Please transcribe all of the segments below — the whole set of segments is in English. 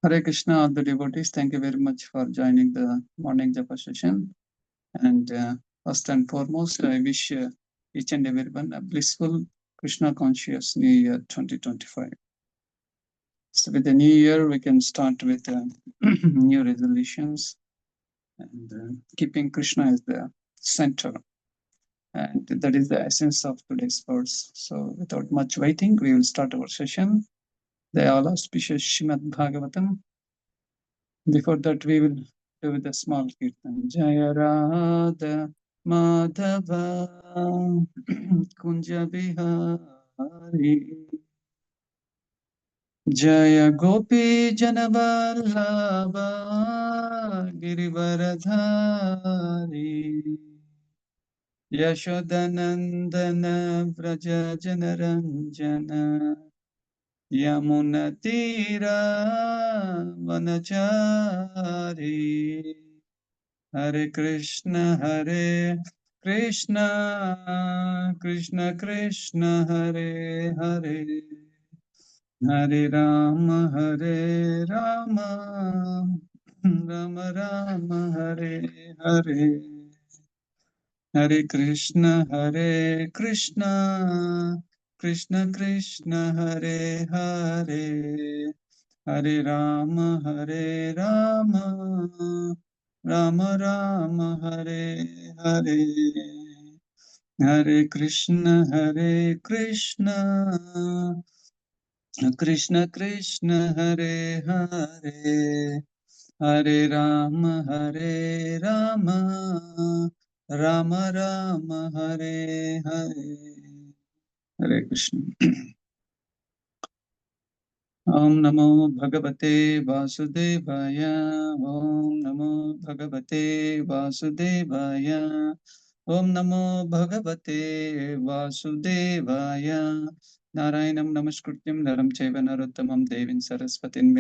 Hare Krishna, all the devotees. Thank you very much for joining the morning Japa session. And first and foremost, I wish each and everyone a blissful Krishna conscious New Year 2025. So with the new year, we can start with new resolutions and keeping Krishna as the center. And that is the essence of today's verse. So without much waiting, we will start our session. The all auspicious Srimad Bhagavatam. Before that, we will do with a small kirtan. Jaya Radha Madhava Kunja Bihari Jaya Gopi Janavallabha Girivaradhari Yashodanandana Vraja Janaranjana Yamunatira Vanachari Hare Krishna Krishna Krishna Hare Hare Hare Rama Rama Rama Hare Hare Hare Krishna Krishna Krishna Hare Hare Hare Rama Rama Rama Hare Hare Hare Krishna Krishna Krishna Hare Hare Hare Rama Rama Rama Hare Hare Hare Krishna. Om Namo Bhagavate Vasudevaya. Om Namo Bhagavate Vasudevaya. Om Namo Bhagavate Vasudevaya. Narayanam Namaskrutyam Naram Chaiva Narottamam Devin Saraswatin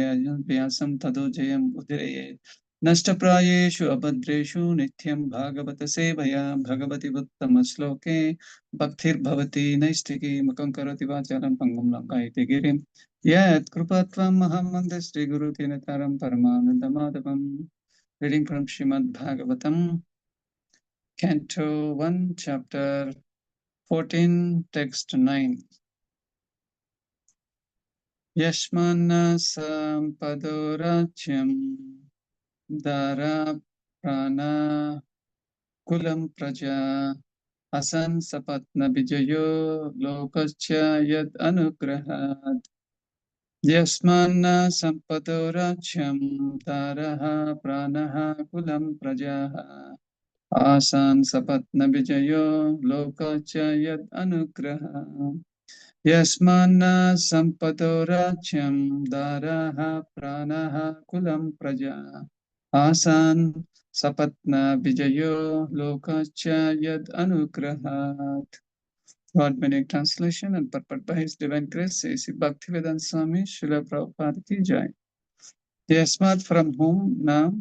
Vyasam Tado Jayam Udirayet. Nashtaprayeshu abhadreshu nityam bhagavata sevaya bhagavati uttama sloke bhaktir bhavati naistiki makam karoti vacharam pangam lankaiti girim Yat Krupatvam Mahamanda Sri Guru Tinataram Paramanandamadavam. Reading from Srimad Bhagavatam, Canto 1, Chapter 14, Text 9. Yashmana Sampadorachyam Dara Prana Kulam Praja Asan Sapatna Vijayo Lokascha Yad Anugrahat Yasmanna Sampadorachyam Taraha Pranaha Kulam Prajaha Asan Sapatna Vijayo Lokacha Yad Anugraha Yasmanna Sampadorachyam Daraha Pranaha Kulam Praja Asan Sapatna Vijayo Lokacha Yad Anugrahat. God meaning translation and purport by His Divine Grace says Bhaktivedanta Swami Srila Prabhupada ki jai. Yasmat from whom now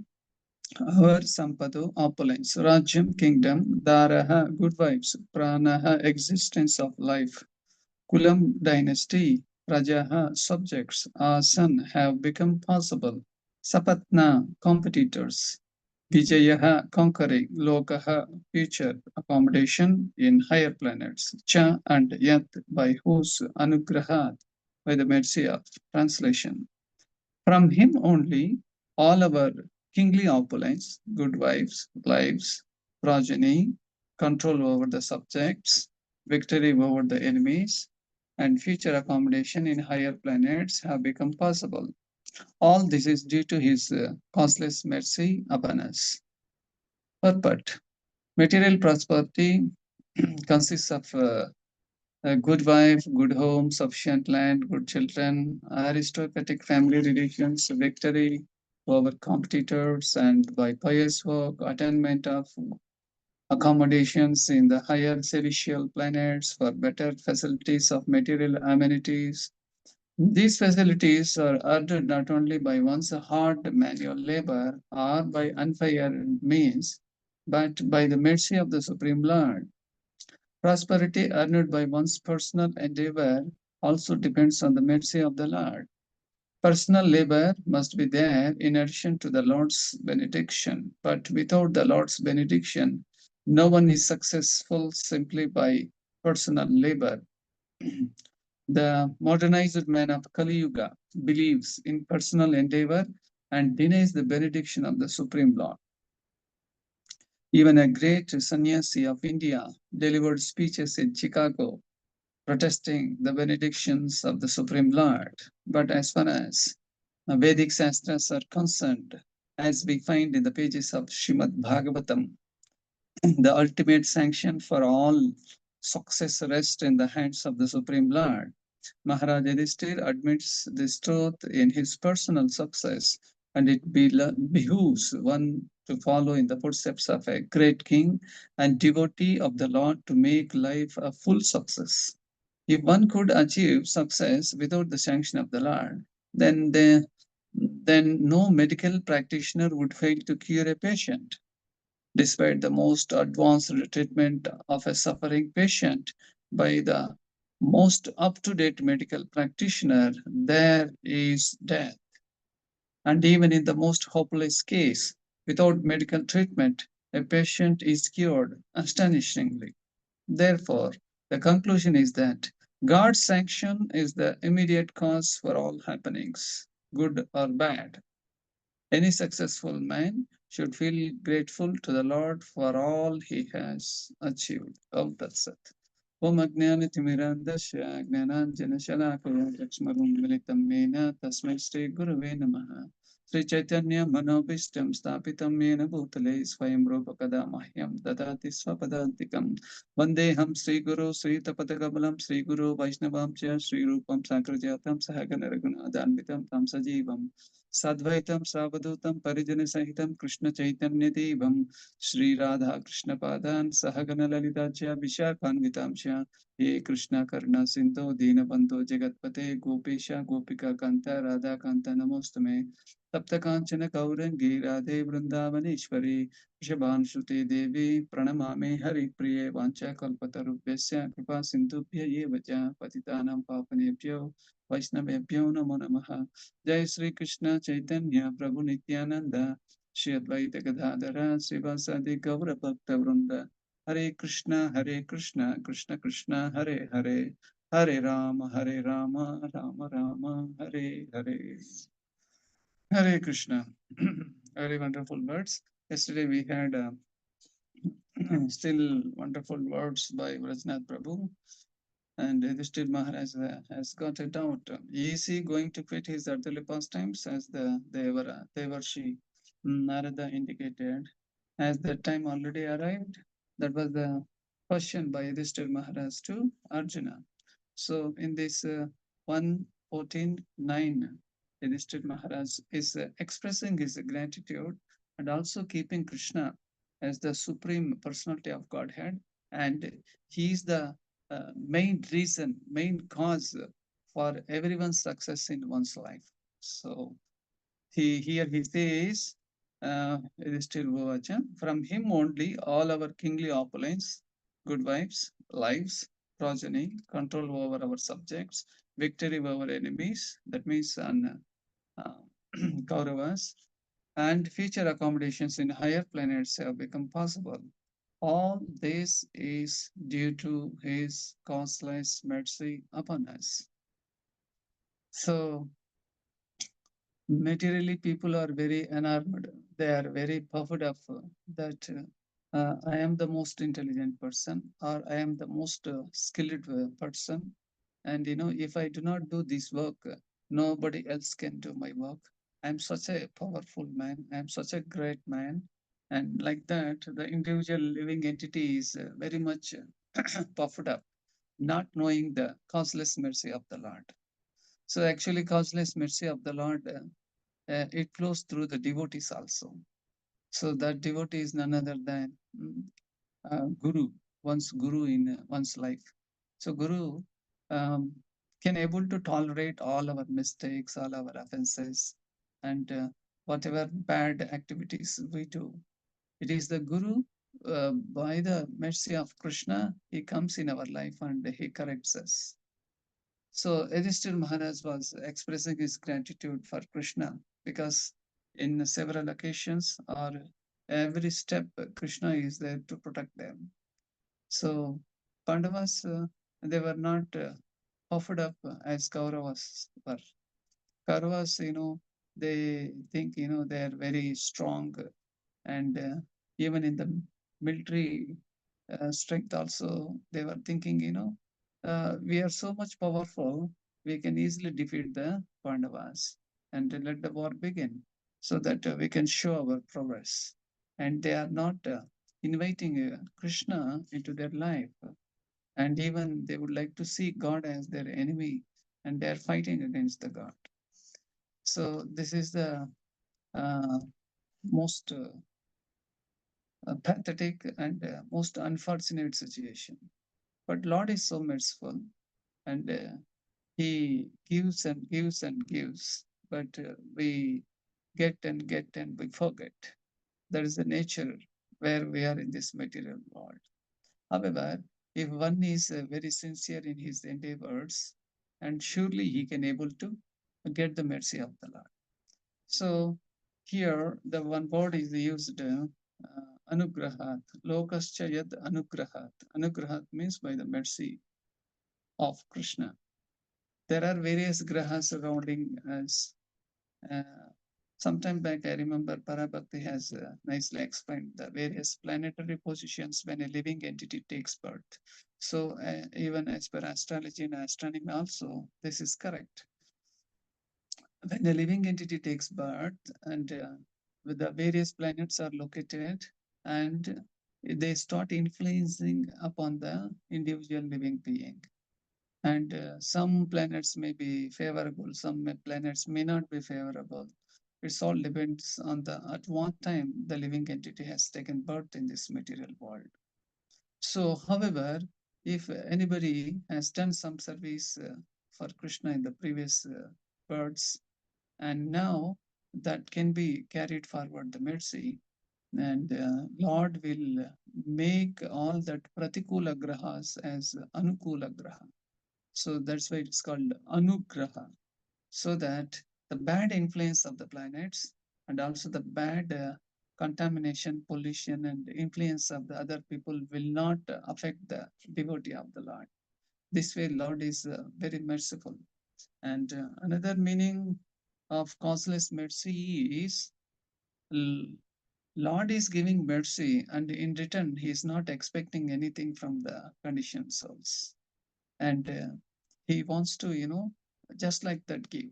our sampado opulence, Rajyam kingdom, Daraha good vibes, Pranaha existence of life, Kulam dynasty, Prajaha subjects, Asan have become possible, Sapatna competitors, Vijayaha conquering, Lokaha future accommodation in higher planets, Cha and Yat by whose Anugrahat by the mercy of translation. From him only all our kingly opulence, good wives, lives, progeny, control over the subjects, victory over the enemies, and future accommodation in higher planets have become possible. All this is due to his causeless mercy upon us. Purport. Material prosperity consists of a good wife, good home, sufficient land, good children, aristocratic family relations, victory over competitors, and by pious work, attainment of accommodations in the higher celestial planets for better facilities of material amenities. These facilities are earned not only by one's hard manual labor or by unfair means, but by the mercy of the Supreme Lord. Prosperity earned by one's personal endeavor also depends on the mercy of the Lord. Personal labor must be there in addition to the Lord's benediction. But without the Lord's benediction, no one is successful simply by personal labor. The modernized man of Kali Yuga believes in personal endeavor and denies the benediction of the Supreme Lord. Even a great sannyasi of India delivered speeches in Chicago protesting the benedictions of the Supreme Lord. But as far as Vedic Shastras are concerned, as we find in the pages of Srimad Bhagavatam, the ultimate sanction for all success rests in the hands of the Supreme Lord. Maharaj Yudhishthir admits this truth in his personal success, and it behooves one to follow in the footsteps of a great king and devotee of the Lord to make life a full success. If one could achieve success without the sanction of the Lord, then no medical practitioner would fail to cure a patient. Despite the most advanced treatment of a suffering patient by the most up-to-date medical practitioner, there is death. And even in the most hopeless case, without medical treatment, a patient is cured astonishingly. Therefore, the conclusion is that God's sanction is the immediate cause for all happenings, good or bad. Any successful man should feel grateful to the Lord for all he has achieved. Om Tat Sat. Om Ajnanatimirandasya Gnananjanashalakaya Lakshmarum Militam Mena Tasmai Shri Gurave Namaha. Sri Chaitanya Manobishtam Stapitam Mena Bhutale Swayam Rupakada Mahyam Dadati Swapadantikam Vandeham Sri Guru Sri Tapatakabalam Sri Guru Vaishnavam Cha Sri Rupam Sakrajatam Sahagana Raghunadanvitam Tam Sajivam Sadvaitam Savadutam Parijana Sahitam Krishna Chaitanya Devam Sri Radha Krishna Padan Sahagana Lalitacha Vishakanvitamsha He Krishna Karna Sindhu Deenabandhu Jagatpate Gopesha Gopika Kanta Radha Kanta Namostame Tapta Kanchana Gaurangi Radhe Vrindavaneshwari Vrishabhan Shruti Devi Pranamame Hari Priye Vancha Kalpatarubhyasya Kripa Sindhubhya Yevacha Patitanam Papanebhyo Vaishnavebhyo Namo Namaha Jai Sri Krishna Chaitanya Prabhu Nityananda Shri Advaita Gadadhara Srivasadi Gaura Bhakta Vrinda Hare Krishna Krishna Krishna Hare Hare Hare Rama Rama Rama Hare Hare Hare Krishna. Very wonderful words. Yesterday we had still wonderful words by Vrajnath Prabhu. And Yudhishthir Maharaj has got a doubt. Is he going to quit his earthly pastimes as the Devarshi Narada indicated? Has that time already arrived? That was the question by Yudhishthir Maharaj to Arjuna. So in this 114.9, Yudhishthir Maharaj is expressing his gratitude and also keeping Krishna as the supreme personality of Godhead, and he is the main reason, main cause for everyone's success in one's life. So he says, from him only all our kingly opulence, good wives, lives, progeny, control over our subjects, victory over enemies, that means on Kauravas, and future accommodations in higher planets have become possible. All this is due to his causeless mercy upon us. So, materially, people are very enamored. They are very puffed up that I am the most intelligent person or I am the most skilled person. And if I do not do this work, nobody else can do my work. I'm such a powerful man. I'm such a great man. And like that, the individual living entity is very much puffed up, not knowing the causeless mercy of the Lord. So actually, causeless mercy of the Lord, it flows through the devotees also. So that devotee is none other than Guru, one's Guru in one's life. So Guru um, can able to tolerate all our mistakes, all our offenses, and whatever bad activities we do. It is the Guru, by the mercy of Krishna, he comes in our life and he corrects us. So Yudhishthir Maharaj was expressing his gratitude for Krishna because in several occasions or every step, Krishna is there to protect them. So Pandavas, they were not puffed up as Kauravas were. Kauravas, they think, they are very strong, and even in the military strength also, they were thinking, we are so much powerful, we can easily defeat the Pandavas and let the war begin so that we can show our progress. And they are not inviting Krishna into their life, and even they would like to see God as their enemy, and they are fighting against the God. So this is the uh, most pathetic and most unfortunate situation. But Lord is so merciful, and He gives and gives and gives. But we get and get and we forget. That is the nature where we are in this material world. However, if one is very sincere in his endeavors, and surely he can able to get the mercy of the Lord. So here the one word is used, anugrahat. Lokascha yad anugrahat. Anugrahat means by the mercy of Krishna. There are various grahas surrounding us. Uh, Sometime back, I remember Parabhakti has nicely explained the various planetary positions when a living entity takes birth. So, even as per astrology and astronomy, also, this is correct. When a living entity takes birth, and with the various planets are located, and they start influencing upon the individual living being. And some planets may be favorable, some planets may not be favorable. It all depends on the at what time the living entity has taken birth in this material world. So, however, if anybody has done some service for Krishna in the previous births, and now that can be carried forward the mercy, and Lord will make all that pratikula grahas as anukula graha. So that's why it's called anugraha, so that the bad influence of the planets and also the bad contamination, pollution, and influence of the other people will not affect the devotee of the Lord. This way, Lord is very merciful. And another meaning of causeless mercy is Lord is giving mercy, and in return, He is not expecting anything from the conditioned souls. And He wants to, just like that, give,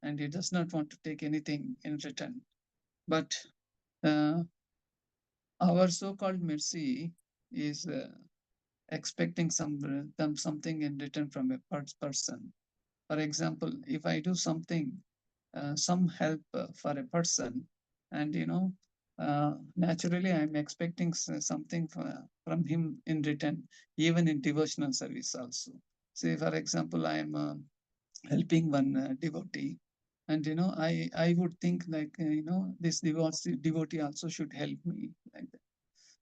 and He does not want to take anything in return. But uh, our so-called mercy is expecting something in return from a person. For example, if I do something, some help for a person, and naturally I'm expecting something from him in return, even in devotional service also. Say, for example, I am helping one devotee, and I would think like this devotee also should help me like that.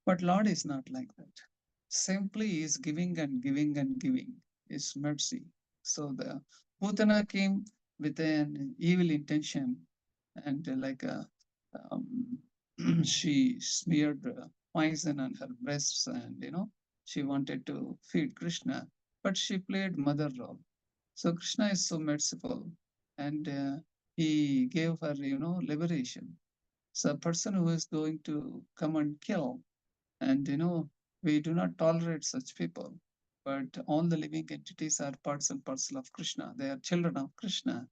But Lord is not like that. Simply is giving and giving and giving is mercy. So the Putana came with an evil intention, and um, she smeared poison on her breasts, and she wanted to feed Krishna, but she played mother role. So Krishna is so merciful, and he gave her liberation. So a person who is going to come and kill, and we do not tolerate such people. But all the living entities are parts and parcel of Krishna. They are children of Krishna.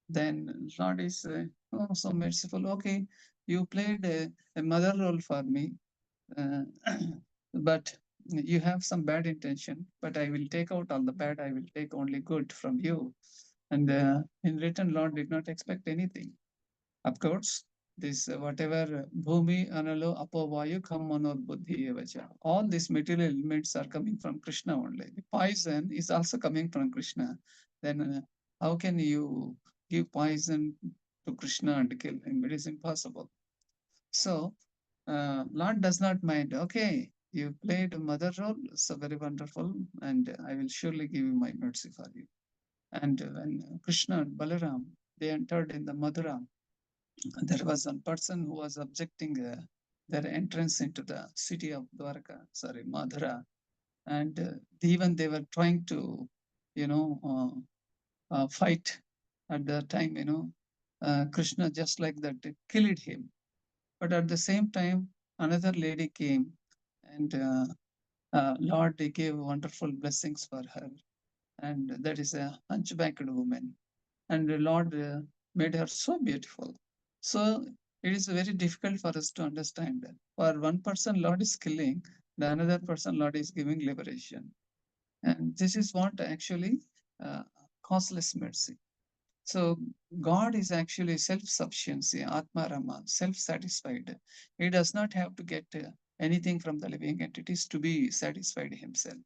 Then Lord is so merciful. Okay, you played a mother role for me, uh, but you have some bad intention. But I will take out all the bad. I will take only good from you. And in return, Lord did not expect anything. Of course, this whatever bhumi, analo, apo, vayu, kham, mano, buddhi, evacha. All these material elements are coming from Krishna only. The poison is also coming from Krishna. Then how can you give poison to Krishna and kill him? It is impossible. So Lord does not mind. Okay, you played a mother role, so very wonderful, and I will surely give you my mercy for you. And when Krishna and Balaram they entered in the Mathura, there was one person who was objecting their entrance into the city of Dwarka, sorry, Madhura, and even they were trying to, you know, fight at the time. Krishna just like that killed him. But at the same time, another lady came, and Lord he gave wonderful blessings for her, and that is a hunchbacked woman, and the Lord made her so beautiful. So it is very difficult for us to understand that. For one person, Lord is killing; the another person, Lord is giving liberation, and this is what actually uh, causeless mercy. So God is actually self-sufficiency, Atma Rama, self-satisfied. He does not have to get anything from the living entities to be satisfied himself.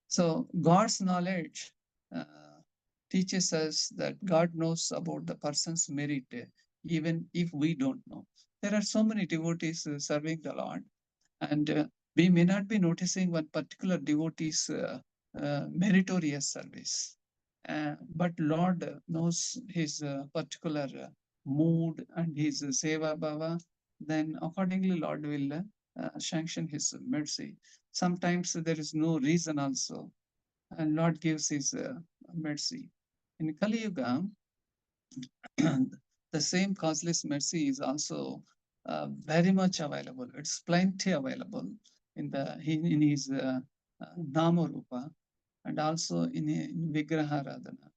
So God's knowledge uh, teaches us that God knows about the person's merit, even if we don't know. There are so many devotees serving the Lord, and we may not be noticing one particular devotee's meritorious service. But Lord knows his particular mood and his seva bhava, then accordingly Lord will sanction his mercy. Sometimes there is no reason also, and Lord gives his mercy. In Kali Yuga, the same causeless mercy is also very much available. It's plenty available in his Nama Rupa, and also in Vigraha Radhana,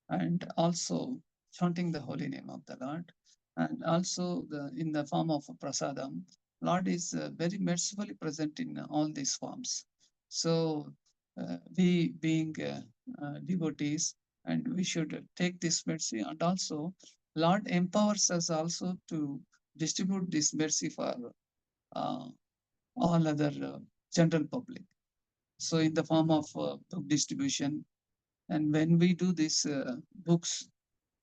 and also chanting the holy name of the Lord, and also in the form of prasadam. Lord is very mercifully present in all these forms. So we being devotees, and we should take this mercy, and also Lord empowers us also to distribute this mercy for uh, all other general public. So in the form of book distribution, and when we do these books,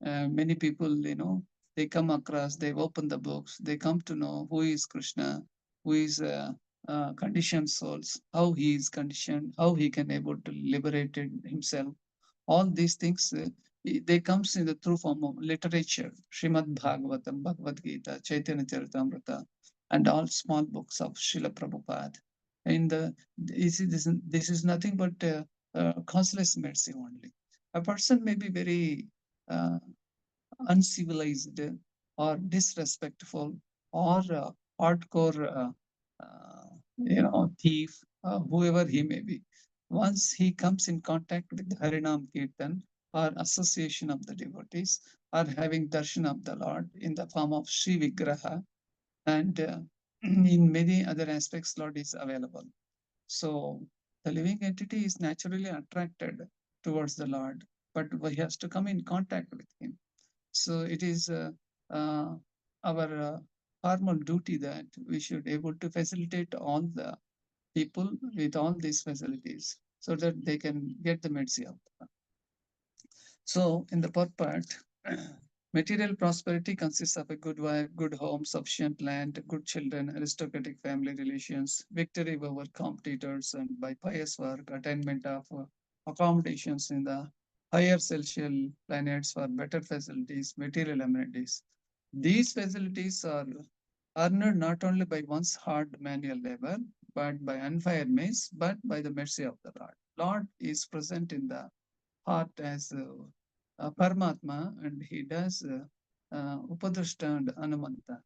many people, they come across, they open the books, they come to know who is Krishna, who is conditioned souls, how he is conditioned, how he can able to liberate himself. All these things, they comes in the through form of literature, Srimad Bhagavatam, Bhagavad Gita, Chaitanya Charitamrita, and all small books of Srila Prabhupada. And this is nothing but causeless mercy only. A person may be very uh, uncivilized or disrespectful or hardcore, thief, whoever he may be. Once he comes in contact with the Harinam Kirtan or association of the devotees or having darshan of the Lord in the form of Sri Vigraha, and in many other aspects, Lord is available. So the living entity is naturally attracted towards the Lord, but he has to come in contact with him. So it is uh, our formal duty that we should able to facilitate all the people with all these facilities so that they can get the mercy of God. So in the purport, material prosperity consists of a good wife, good home, sufficient land, good children, aristocratic family relations, victory over competitors, and by pious work, attainment of accommodations in the higher celestial planets for better facilities, material amenities. These facilities are earned not only by one's hard manual labor, but by unfair means, but by the mercy of the Lord. Lord is present in the heart as Paramatma, and he does Upadrashta and Anumanta.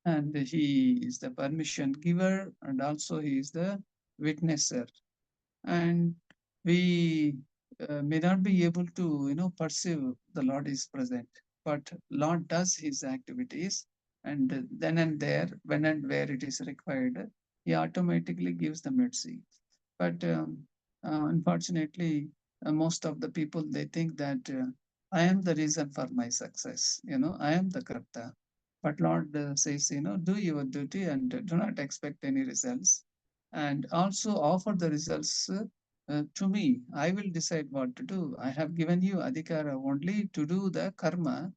And he is the permission giver, and also he is the witnesser. And we may not be able to, perceive the Lord is present, but Lord does his activities, and then and there, when and where it is required, he automatically gives the mercy. But unfortunately, most of the people they think that I am the reason for my success. I am the karta. But Lord says, do your duty and do not expect any results, and also offer the results to me. I will decide what to do. I have given you adhikara only to do the karma,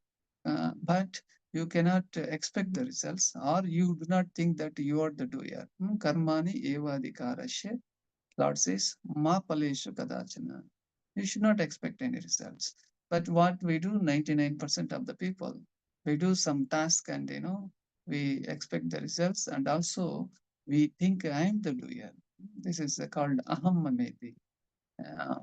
but you cannot expect the results, or you do not think that you are the doer. Karmani eva adhikarasya, Lord says, Ma paleshu kadachana. you should not expect any results. But what we do, 99% of the people, we do some task and we expect the results, and also we think I am the doer. This is called aham mameti. uh,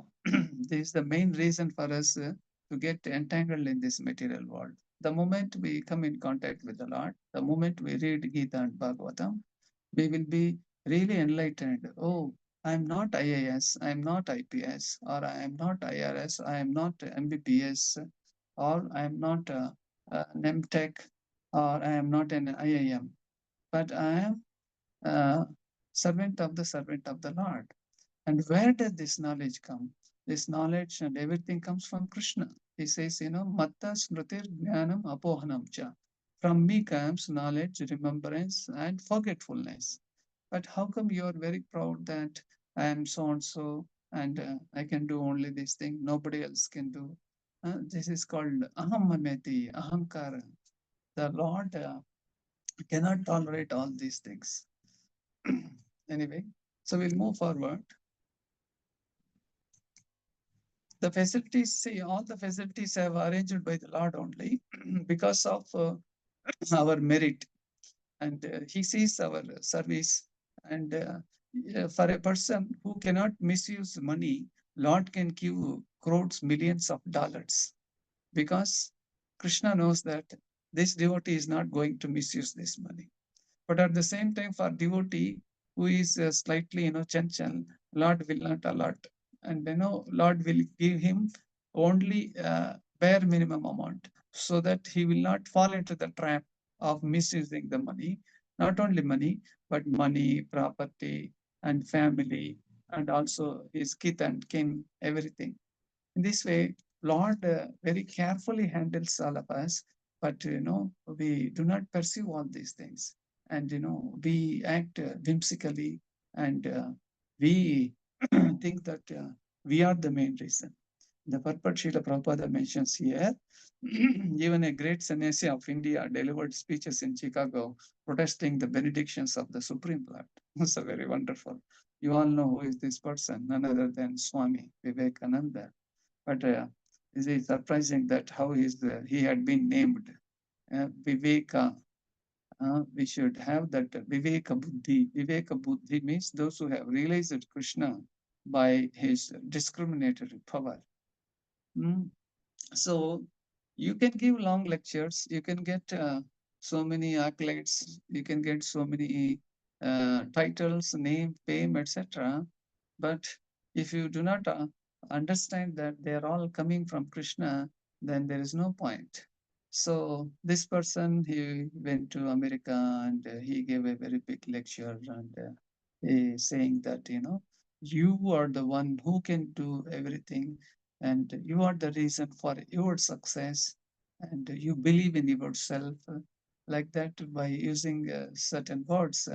this is the main reason for us to get entangled in this material world. The moment we come in contact with the Lord, the moment we read Gita and Bhagavatam, we will be really enlightened. Oh, I am not IAS, I am not IPS, or I am not IRS, I am not MBBS, or I am not NEMTech, or I am not an IIM, but I am a servant of the Lord. And where does this knowledge come? This knowledge and everything comes from Krishna. He says, Matta Smritir Jnanam Apohanam Cha. From me comes knowledge, remembrance, and forgetfulness. But how come you are very proud that I am so and so and I can do only this thing, nobody else can do? This is called ahamameti, ahankara. The Lord cannot tolerate all these things. Anyway, so we'll move forward. The facilities, see, all the facilities have arranged by the Lord only because of our merit. And he sees our service. And for a person who cannot misuse money, Lord can give crores, millions of dollars, because Krishna knows that this devotee is not going to misuse this money. But at the same time, for devotee who is slightly, chanchal, Lord will not allot. And, Lord will give him only bare minimum amount, so that he will not fall into the trap of misusing the money. Not only money, but money, property, and family, and also his kith and kin, everything. In this way, Lord very carefully handles all of us, but we do not pursue all these things, and we act whimsically, and we think that we are the main reason. The purport Srila Prabhupada mentions here, even a great sannyasi of India delivered speeches in Chicago protesting the benedictions of the Supreme Lord. So very wonderful. You all know who is this person, none other than Swami Vivekananda. But it is surprising that how he had been named Viveka. We should have that Viveka Buddhi. Viveka Buddhi means those who have realized Krishna by his discriminatory power. So you can give long lectures, you can get so many accolades, you can get so many titles, name, fame, etc. But if you do not understand that they are all coming from Krishna, then there is no point. So this person, he went to America and he gave a very big lecture, and he saying that, you are the one who can do everything, and you are the reason for your success, and you believe in yourself. Like that, by using certain words,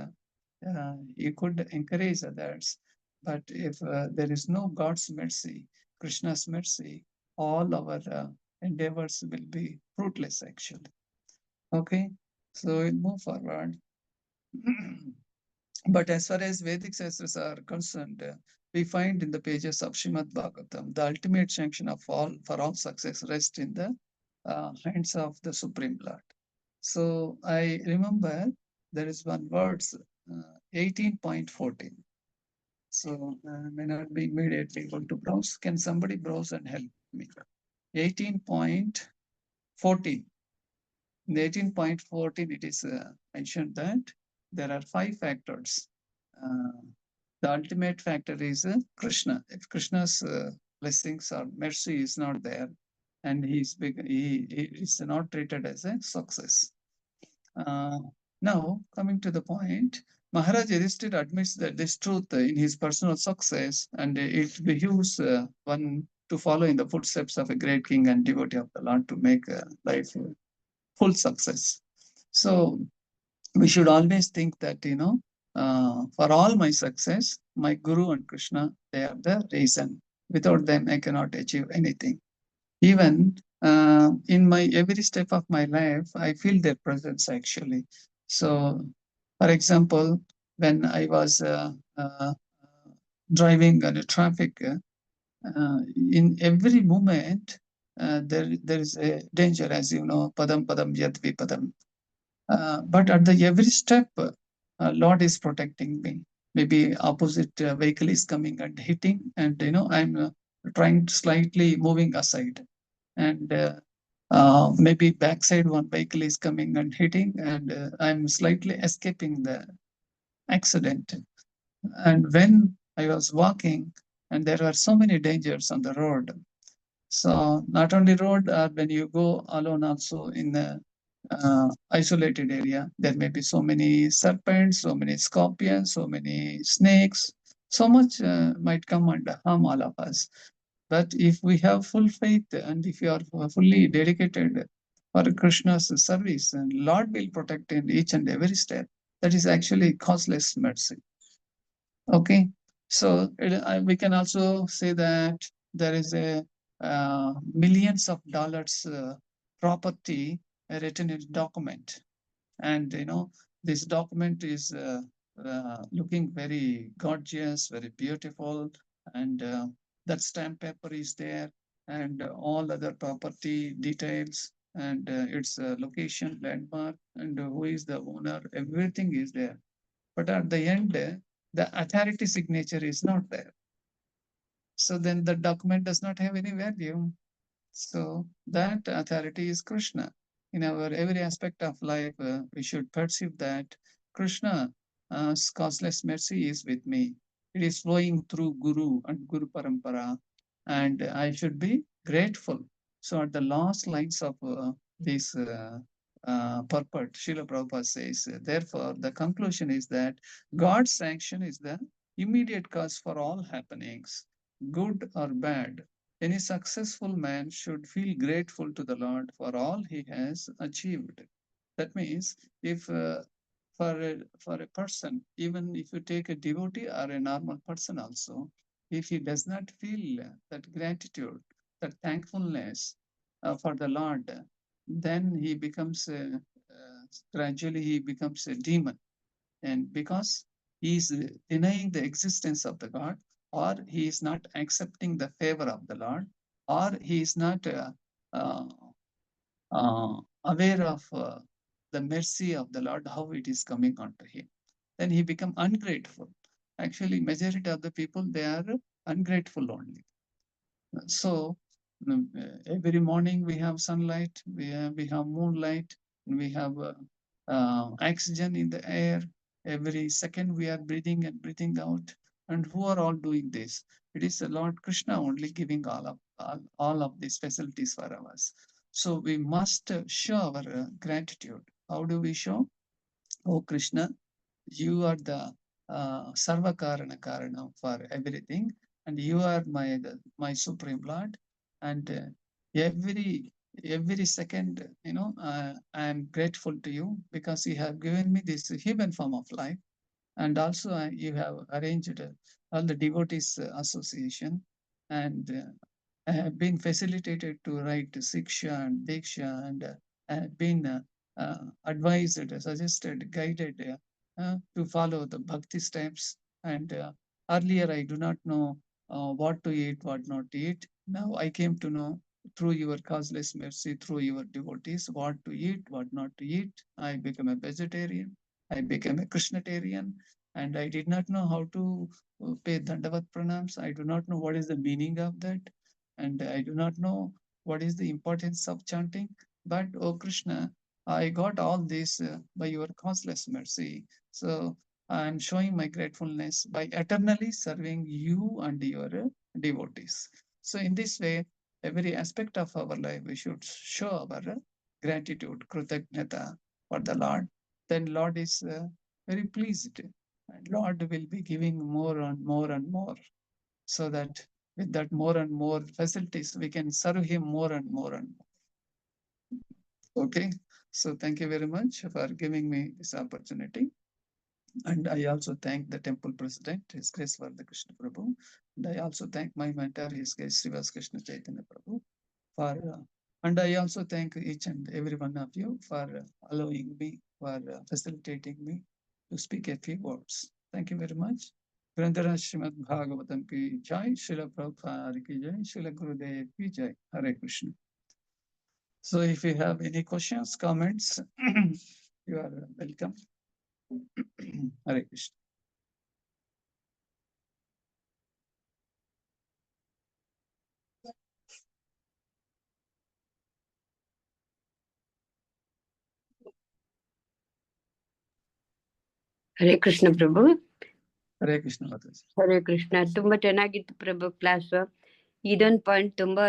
you could encourage others. But if there is no God's mercy, Krishna's mercy, all our endeavors will be fruitless, actually. Okay, so we'll move forward. But as far as Vedic sastras are concerned, we find in the pages of Srimad Bhagavatam, the ultimate sanction of all for all success rests in the hands of the Supreme Lord. So I remember there is one words, 18.14. So may not be immediately able to browse. Can somebody browse and help me? 18.14. In 18.14, it is mentioned that there are 5 factors. The ultimate factor is Krishna. If Krishna's blessings or mercy is not there, and he is not treated as a success. Now, coming to the point, Maharaj Yudhishthira admits that this truth in his personal success, and it behooves one to follow in the footsteps of a great king and devotee of the Lord to make life full success. So we should always think that, for all my success, my Guru and Krishna, they are the reason. Without them, I cannot achieve anything. Even in my every step of my life, I feel their presence, actually. So, for example, when I was driving on a traffic, in every moment, there is a danger, as you know, padam padam yad vipadam. But at the every step, Lord is protecting me. Maybe opposite vehicle is coming and hitting, and I'm trying to slightly moving aside, and maybe backside one vehicle is coming and hitting, and I'm slightly escaping the accident. And when I was walking, and there were so many dangers on the road. So not only road, when you go alone, also in the isolated area, there may be so many serpents, so many scorpions, so many snakes. So much might come and harm all of us. But if we have full faith and if you are fully dedicated for Krishna's service, and Lord will protect in each and every step. That is actually causeless mercy. Okay, so we can also say that there is a millions of dollars property written in document, and this document is looking very gorgeous, very beautiful, and that stamp paper is there, and all other property details, and its location, landmark, and who is the owner, everything is there. But at the end, the authority signature is not there. So then the document does not have any value. So that authority is Krishna. In our every aspect of life, we should perceive that Krishna's causeless mercy is with me. It is flowing through Guru and Guru Parampara, and I should be grateful. So at the last lines of this purport, Srila Prabhupada says, therefore, the conclusion is that God's sanction is the immediate cause for all happenings, good or bad. Any successful man should feel grateful to the Lord for all he has achieved. That means if for a person, even if you take a devotee or a normal person also, if he does not feel that gratitude, that thankfulness for the Lord, then he becomes gradually he becomes a demon, and because he is denying the existence of the God, or he is not accepting the favor of the Lord, or he is not uh, aware of the mercy of the Lord, how it is coming onto him, then he become ungrateful. Actually, majority of the people, they are ungrateful only. So every morning we have sunlight, we have moonlight, we have oxygen in the air. Every second we are breathing and breathing out. And who are all doing this? It is the Lord Krishna only giving all of these facilities for us. So we must show our gratitude. How do we show? Oh Krishna, you are the Sarva Karana Karana for everything, and you are my Supreme Lord. And every second, I am grateful to you because you have given me this human form of life, and also you have arranged all the devotees association, and I have been facilitated to write Siksha and Diksha, and I have been advised, suggested, guided to follow the bhakti steps. And earlier, I do not know what to eat, what not to eat. Now I came to know through your causeless mercy, through your devotees, what to eat, what not to eat. I became a vegetarian. I became a Krishnatarian, and I did not know how to pay Dandavat pranams. I do not know what is the meaning of that, and I do not know what is the importance of chanting. But, oh Krishna, I got all this by your causeless mercy. So I'm showing my gratefulness by eternally serving you and your devotees. So, in this way, every aspect of our life, we should show our gratitude, krutagnata for the Lord. Then Lord is very pleased, and Lord will be giving more and more and more, so that with that more and more facilities, we can serve him more and more and more. Okay. So thank you very much for giving me this opportunity. And I also thank the temple president, His Grace Vardha Krishna Prabhu. And I also thank my mentor, His Grace Srivas Krishna Chaitanya Prabhu, for and I also thank each and every one of you for allowing me, for facilitating me to speak a few words. Thank you very much. ग्रंथराज Shrimad Bhagavatam की जय, श्रील प्रभुपाद की जय, श्रील गुरुदेव की जय. Hare Krishna. So if you have any questions, comments, you are welcome. Hare Krishna. Hare Krishna ಪ್ರಭು. ಹರೇ ಕೃಷ್ಣ ಮಾತಾಜಿ. ಹರೇ ಕೃಷ್ಣ. ತುಂಬಾ ಚೆನ್ನಾಗಿತ್ತು ಪ್ರಭು class. ಇದೊಂದು point ತುಂಬಾ